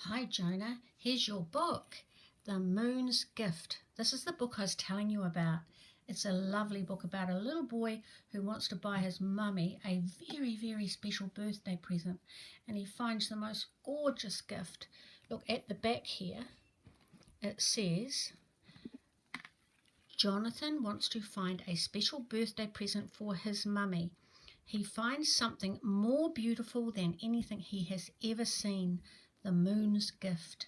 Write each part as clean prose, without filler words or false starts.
Hi Jonah, here's your book, The Moon's Gift. This is the book I was telling you about. It's a lovely book about a little boy who wants to buy his mummy a very, very special birthday present, and he finds the most gorgeous gift. Look at the back here. It says, Jonathan wants to find a special birthday present for his mummy. He finds something more beautiful than anything he has ever seen. The Moon's Gift.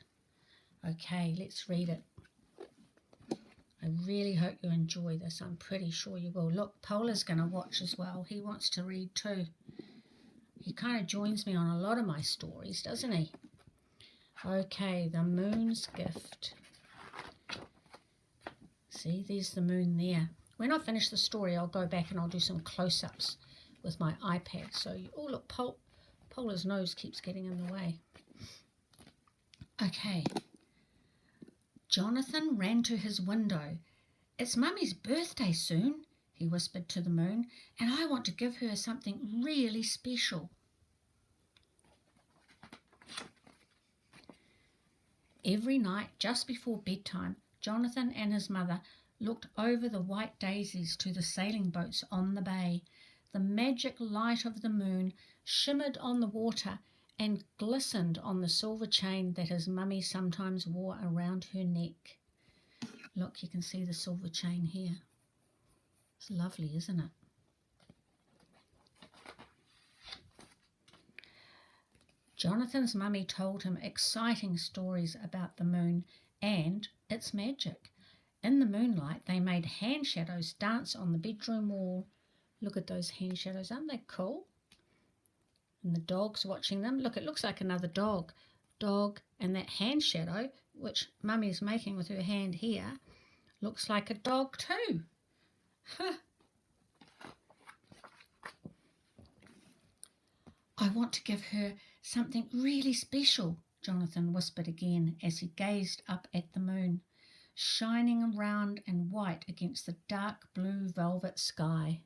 Okay, let's read it. I really hope you enjoy this. I'm pretty sure you will. Look, Polar's going to watch as well. He wants to read too. He kind of joins me on a lot of my stories, doesn't he? Okay, The Moon's Gift. See, there's the moon there. When I finish the story, I'll go back and I'll do some close-ups with my iPad. So, oh look, Polar's nose keeps getting in the way. Okay. Jonathan ran to his window. It's Mummy's birthday soon, he whispered to the moon, and I want to give her something really special. Every night, just before bedtime, Jonathan and his mother looked over the white daisies to the sailing boats on the bay. The magic light of the moon shimmered on the water and glistened on the silver chain that his mummy sometimes wore around her neck. Look, you can see the silver chain here. It's lovely, isn't it? Jonathan's mummy told him exciting stories about the moon and its magic. In the moonlight, they made hand shadows dance on the bedroom wall. Look at those hand shadows, aren't they cool? And the dog's watching them. Look, it looks like another dog. And that hand shadow, which Mummy is making with her hand here, looks like a dog too. I want to give her something really special, Jonathan whispered again as he gazed up at the moon, shining round and white against the dark blue velvet sky.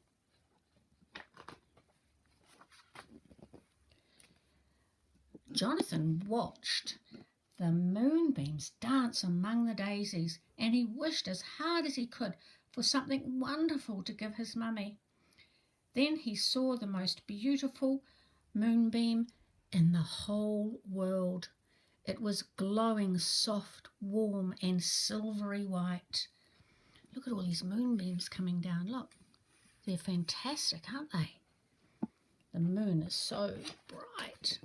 Jonathan watched the moonbeams dance among the daisies, and he wished as hard as he could for something wonderful to give his mummy. Then he saw the most beautiful moonbeam in the whole world. It was glowing soft, warm, and silvery white. Look at all these moonbeams coming down. Look, they're fantastic, aren't they? The moon is so bright.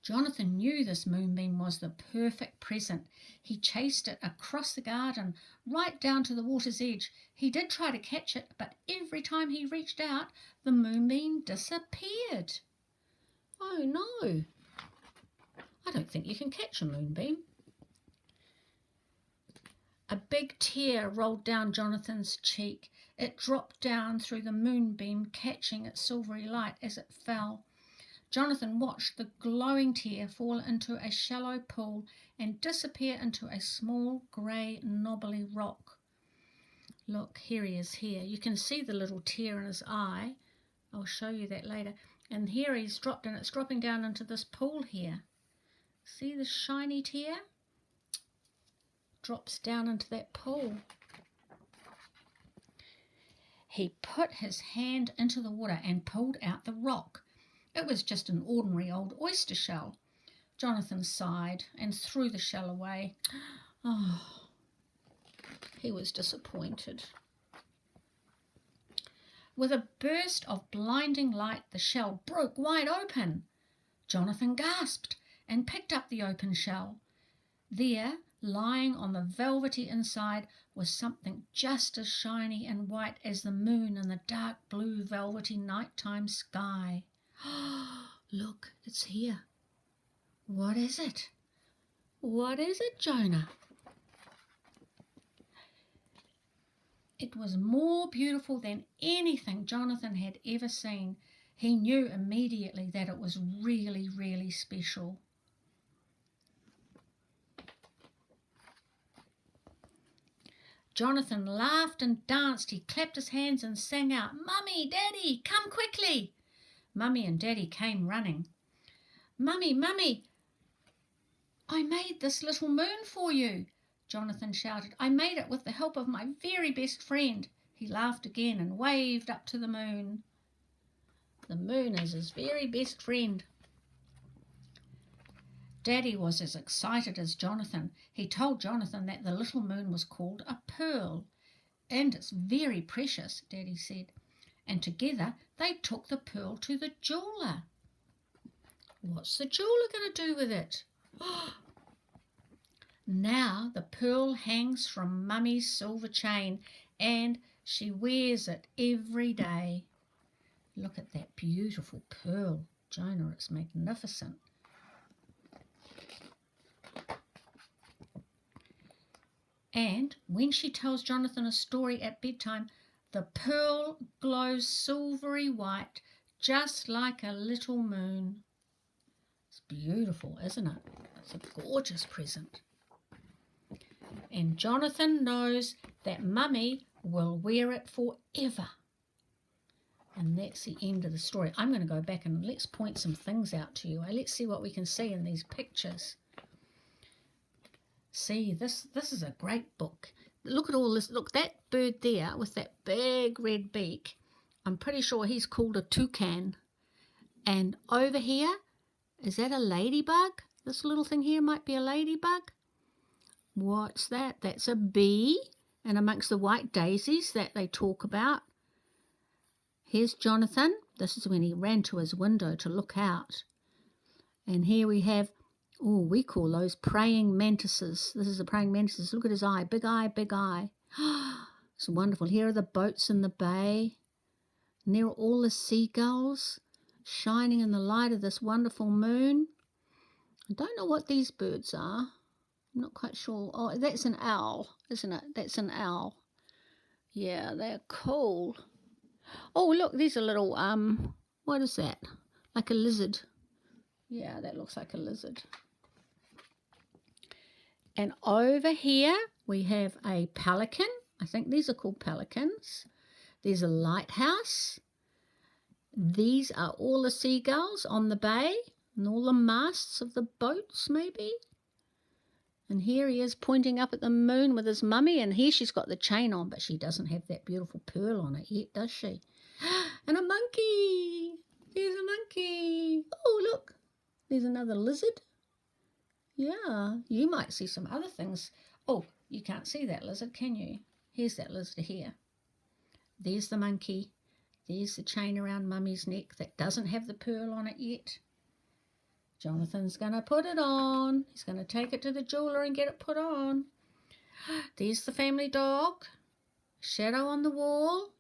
Jonathan knew this moonbeam was the perfect present. He chased it across the garden, right down to the water's edge. He did try to catch it, but every time he reached out, the moonbeam disappeared. Oh no, I don't think you can catch a moonbeam. A big tear rolled down Jonathan's cheek. It dropped down through the moonbeam, catching its silvery light as it fell. Jonathan watched the glowing tear fall into a shallow pool and disappear into a small grey knobbly rock. Look, here he is here. You can see the little tear in his eye. I'll show you that later. And here he's dropped, and it's dropping down into this pool here. See the shiny tear? Drops down into that pool. He put his hand into the water and pulled out the rock. It was just an ordinary old oyster shell. Jonathan sighed and threw the shell away. Oh, he was disappointed. With a burst of blinding light, the shell broke wide open. Jonathan gasped and picked up the open shell. There, lying on the velvety inside, was something just as shiny and white as the moon in the dark blue velvety nighttime sky. Look, it's here. What is it? What is it, Jonah? It was more beautiful than anything Jonathan had ever seen. He knew immediately that it was really, really special. Jonathan laughed and danced. He clapped his hands and sang out, "Mummy, Daddy, come quickly!" Mummy and Daddy came running. "Mummy, Mummy, I made this little moon for you, Jonathan shouted. I made it with the help of my very best friend. He laughed again and waved up to the moon. The moon is his very best friend. Daddy was as excited as Jonathan. He told Jonathan that the little moon was called a pearl. And it's very precious, Daddy said. And together they took the pearl to the jeweller. What's the jeweller going to do with it? Now the pearl hangs from Mummy's silver chain and she wears it every day. Look at that beautiful pearl, Jonah, it's magnificent. And when she tells Jonathan a story at bedtime, the pearl glows silvery white, just like a little moon. It's beautiful, isn't it? It's a gorgeous present. And Jonathan knows that Mummy will wear it forever. And that's the end of the story. I'm going to go back and let's point some things out to you. Let's see what we can see in these pictures. See, this is a great book. Look at all this. Look, that bird there with that big red beak, I'm pretty sure he's called a toucan. And over here, is that a ladybug? This little thing here might be a ladybug. What's that? That's a bee. And amongst the white daisies that they talk about. Here's Jonathan. This is when he ran to his window to look out. And here we have, oh, we call those praying mantises. This is a praying mantis. Look at his eye. Big eye, big eye. It's wonderful. Here are the boats in the bay. And there are all the seagulls shining in the light of this wonderful moon. I don't know what these birds are. I'm not quite sure. Oh, that's an owl, isn't it? That's an owl. Yeah, they're cool. Oh, look, there's a little, what is that? Like a lizard. Yeah, that looks like a lizard. And over here we have a pelican. I think these are called pelicans. There's a lighthouse. These are all the seagulls on the bay and all the masts of the boats maybe. And here he is pointing up at the moon with his mummy, and here she's got the chain on, but she doesn't have that beautiful pearl on it yet, does she? And a monkey. There's a monkey. Oh, look. There's another lizard. Yeah, you might see some other things. Oh, you can't see that lizard, can you? Here's that lizard here. There's the monkey. There's the chain around Mummy's neck that doesn't have the pearl on it yet. Jonathan's going to put it on. He's going to take it to the jeweller and get it put on. There's the family dog. Shadow on the wall.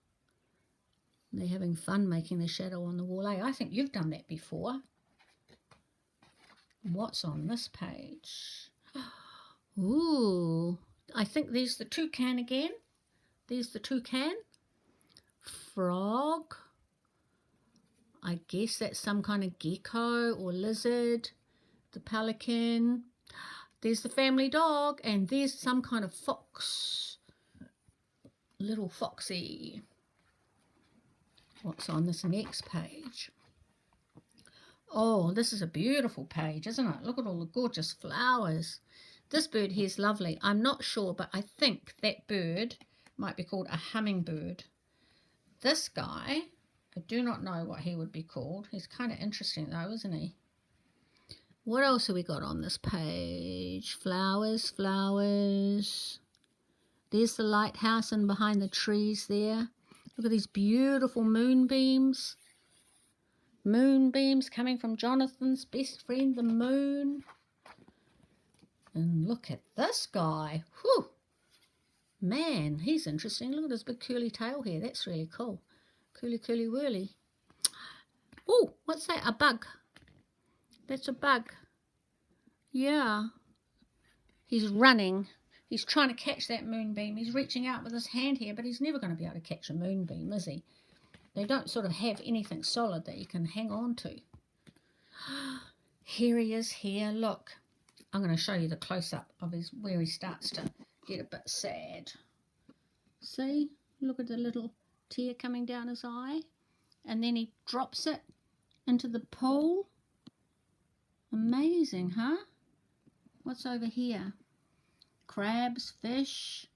They're having fun making the shadow on the wall. Eh? I think you've done that before. What's on this page? Ooh, I think there's the toucan again. There's the toucan. Frog. I guess that's some kind of gecko or lizard. The pelican. There's the family dog, and there's some kind of fox. Little foxy. What's on this next page? Oh, this is a beautiful page, isn't it? Look at all the gorgeous flowers. This bird here is lovely. I'm not sure, but I think that bird might be called a hummingbird. This guy, I do not know what he would be called. He's kind of interesting though, isn't he? What else have we got on this page? Flowers, flowers. There's the lighthouse and behind the trees there. Look at these beautiful moonbeams. Moonbeams coming from Jonathan's best friend, the moon. And look at this guy. Whew. Man, he's interesting. Look at his big curly tail here. That's really cool. Curly, curly, whirly. Oh, what's that? A bug. That's a bug. Yeah. He's running. He's trying to catch that moonbeam. He's reaching out with his hand here, but he's never going to be able to catch a moonbeam, is he? They don't sort of have anything solid that you can hang on to. Here he is here. Look. I'm going to show you the close-up of his where he starts to get a bit sad. See? Look at the little tear coming down his eye. And then he drops it into the pool. Amazing, huh? What's over here? Crabs, fish,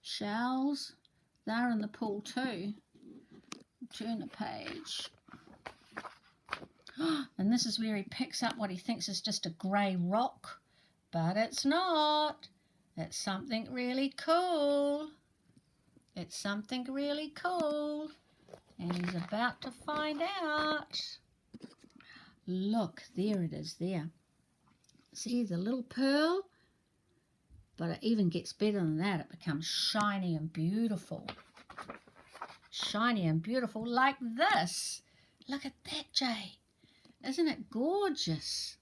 shells. They're in the pool too. Turn the page. And this is where he picks up what he thinks is just a grey rock. But it's not. It's something really cool. It's something really cool. And he's about to find out. Look, there it is there. See the little pearl? But it even gets better than that. It becomes shiny and beautiful. Shiny and beautiful like this. Look at that, Jay. Isn't it gorgeous?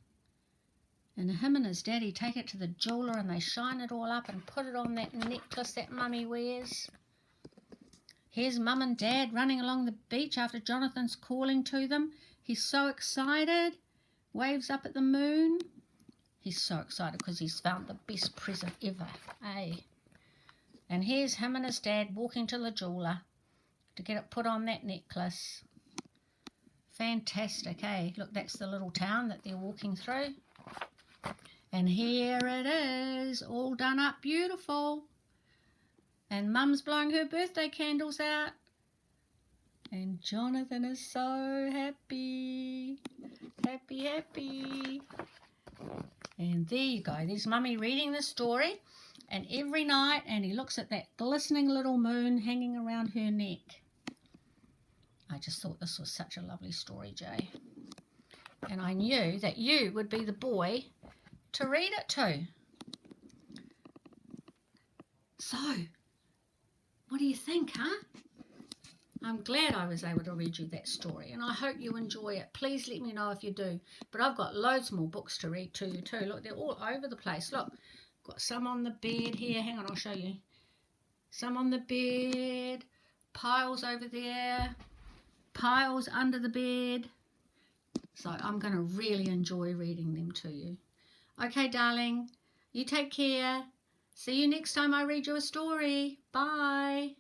And him and his daddy take it to the jeweller and they shine it all up and put it on that necklace that Mummy wears. Here's Mum and Dad running along the beach after Jonathan's calling to them. He's so excited. Waves up at the moon. He's so excited because he's found the best present ever, eh? And here's him and his dad walking to the jeweller to get it put on that necklace. Fantastic, eh? Look, that's the little town that they're walking through. And here it is, all done up beautiful. And Mum's blowing her birthday candles out. And Jonathan is so happy. Happy, happy. And there you go. There's Mummy reading the story. And every night, and he looks at that glistening little moon hanging around her neck. I just thought this was such a lovely story, Jay. And I knew that you would be the boy to read it to. So, what do you think, huh? I'm glad I was able to read you that story, and I hope you enjoy it. Please let me know if you do. But I've got loads more books to read to you too. Look, they're all over the place. Look, got some on the bed here. Hang on, I'll show you. Some on the bed, piles over there, piles under the bed. So I'm going to really enjoy reading them to you. Okay, darling, you take care. See you next time I read you a story. Bye.